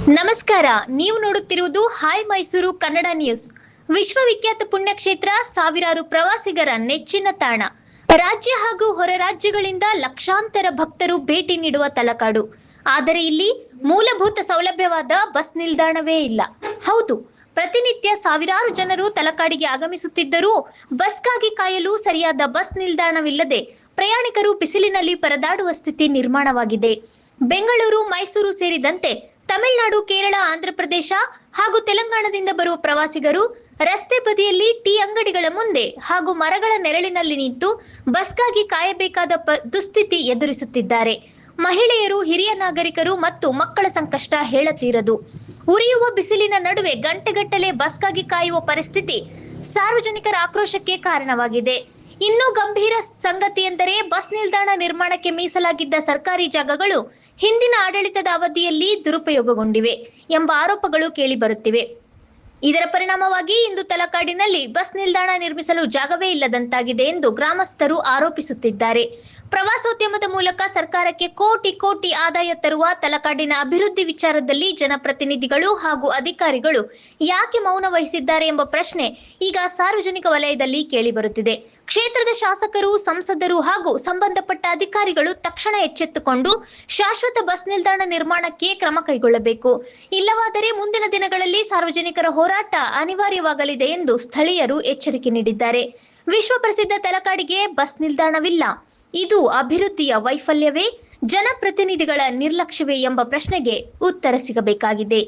ನಮಸ್ಕಾರ. ನೀವು ನೋಡುತ್ತಿರುವುದು ಹಾಯ್ ಮೈಸೂರು ಕನ್ನಡ ನ್ಯೂಸ್. ವಿಶ್ವವಿಖ್ಯಾತ ಪುಣ್ಯಕ್ಷೇತ್ರ, ಸಾವಿರಾರು ಪ್ರವಾಸಿಗರ ನೆಚ್ಚಿನ ತಾಣ. ರಾಜ್ಯ ಹಾಗೂ ಹೊರ ರಾಜ್ಯಗಳಿಂದ ಲಕ್ಷಾಂತರ ಭಕ್ತರು ಭೇಟಿ ನೀಡುವ ತಲಕಾಡು. ಆದರೆ ಇಲ್ಲಿ ಮೂಲಭೂತ ಸೌಲಭ್ಯವಾದ ಬಸ್ ನಿಲ್ದಾಣವೇ ಇಲ್ಲ. ಹೌದು, ಪ್ರತಿನಿತ್ಯ ಸಾವಿರಾರು ಜನರು ತಲಕಾಡಿಗೆ ಆಗಮಿಸುತ್ತಿದ್ದರೂ ಬಸ್ಗಾಗಿ ಕಾಯಲು ಸರಿಯಾದ ಬಸ್ ನಿಲ್ದಾಣವಿಲ್ಲದೆ ಪ್ರಯಾಣಿಕರು ಬಿಸಿಲಿನಲ್ಲಿ ಪರದಾಡುವ ಸ್ಥಿತಿ ನಿರ್ಮಾಣವಾಗಿದೆ. ಬೆಂಗಳೂರು, ಮೈಸೂರು ಸೇರಿದಂತೆ ತಮಿಳುನಾಡು, ಕೇರಳ, ಆಂಧ್ರಪ್ರದೇಶ ಹಾಗೂ ತೆಲಂಗಾಣದಿಂದ ಬರುವ ಪ್ರವಾಸಿಗರು ರಸ್ತೆ ಬದಿಯಲ್ಲಿ ಟೀ ಅಂಗಡಿಗಳ ಮುಂದೆ ಹಾಗೂ ಮರಗಳ ನೆರಳಿನಲ್ಲಿ ನಿಂತು ಬಸ್ಗಾಗಿ ಕಾಯಬೇಕಾದ ದುಸ್ಥಿತಿ ಎದುರಿಸುತ್ತಿದ್ದಾರೆ. ಮಹಿಳೆಯರು, ಹಿರಿಯ ನಾಗರಿಕರು ಮತ್ತು ಮಕ್ಕಳ ಸಂಕಷ್ಟ ಹೇಳತೀರದು. ಉರಿಯುವ ಬಿಸಿಲಿನ ನಡುವೆ ಗಂಟೆಗಟ್ಟಲೆ ಬಸ್ಗಾಗಿ ಕಾಯುವ ಪರಿಸ್ಥಿತಿ ಸಾರ್ವಜನಿಕರ ಆಕ್ರೋಶಕ್ಕೆ ಕಾರಣವಾಗಿದೆ. ಇನ್ನೂ ಗಂಭೀರ ಸಂಗತಿ ಎಂದರೆ ಬಸ್ ನಿಲ್ದಾಣ ನಿರ್ಮಾಣಕ್ಕೆ ಮೀಸಲಾಗಿದ್ದ ಸರ್ಕಾರಿ ಜಾಗಗಳು ಹಿಂದಿನ ಆಡಳಿತದ ಅವಧಿಯಲ್ಲಿ ದುರುಪಯೋಗಗೊಂಡಿವೆ ಎಂಬ ಆರೋಪಗಳು ಕೇಳಿಬರುತ್ತಿವೆ. ಇದರ ಪರಿಣಾಮವಾಗಿ ಇಂದು ತಲಕಾಡಿನಲ್ಲಿ ಬಸ್ ನಿಲ್ದಾಣ ನಿರ್ಮಿಸಲು ಜಾಗವೇ ಇಲ್ಲದಂತಾಗಿದೆ ಎಂದು ಗ್ರಾಮಸ್ಥರು ಆರೋಪಿಸುತ್ತಿದ್ದಾರೆ. ಪ್ರವಾಸೋದ್ಯಮದ ಮೂಲಕ ಸರ್ಕಾರಕ್ಕೆ ಕೋಟಿ ಕೋಟಿ ಆದಾಯ ತರುವ ತಲಕಾಡಿನ ಅಭಿವೃದ್ಧಿ ವಿಚಾರದಲ್ಲಿ ಜನಪ್ರತಿನಿಧಿಗಳು ಹಾಗೂ ಅಧಿಕಾರಿಗಳು ಯಾಕೆ ಮೌನ ವಹಿಸಿದ್ದಾರೆ ಎಂಬ ಪ್ರಶ್ನೆ ಈಗ ಸಾರ್ವಜನಿಕ ವಲಯದಲ್ಲಿ ಕೇಳಿಬರುತ್ತಿದೆ. ಕ್ಷೇತ್ರದ ಶಾಸಕರು, ಸಂಸದರು ಹಾಗೂ ಸಂಬಂಧಪಟ್ಟ ಅಧಿಕಾರಿಗಳು ತಕ್ಷಣ ಎಚ್ಚೆತ್ತುಕೊಂಡು ಶಾಶ್ವತ ಬಸ್ ನಿಲ್ದಾಣ ನಿರ್ಮಾಣಕ್ಕೆ ಕ್ರಮ ಕೈಗೊಳ್ಳಬೇಕು. ಇಲ್ಲವಾದರೆ ಮುಂದಿನ ದಿನಗಳಲ್ಲಿ ಸಾರ್ವಜನಿಕರ ಹೋರಾಟ ಅನಿವಾರ್ಯವಾಗಲಿದೆ ಎಂದು ಸ್ಥಳೀಯರು ಎಚ್ಚರಿಕೆ ನೀಡಿದ್ದಾರೆ. ವಿಶ್ವ ಪ್ರಸಿದ್ಧ ತಲಕಾಡಿಗೆ ಬಸ್ ನಿಲ್ದಾಣವಿಲ್ಲ. ಇದು ಅಭಿವೃದ್ಧಿಯ ವೈಫಲ್ಯವೇ, ಜನಪ್ರತಿನಿಧಿಗಳ ನಿರ್ಲಕ್ಷ್ಯವೇ ಎಂಬ ಪ್ರಶ್ನೆಗೆ ಉತ್ತರ ಸಿಗಬೇಕಾಗಿದೆ.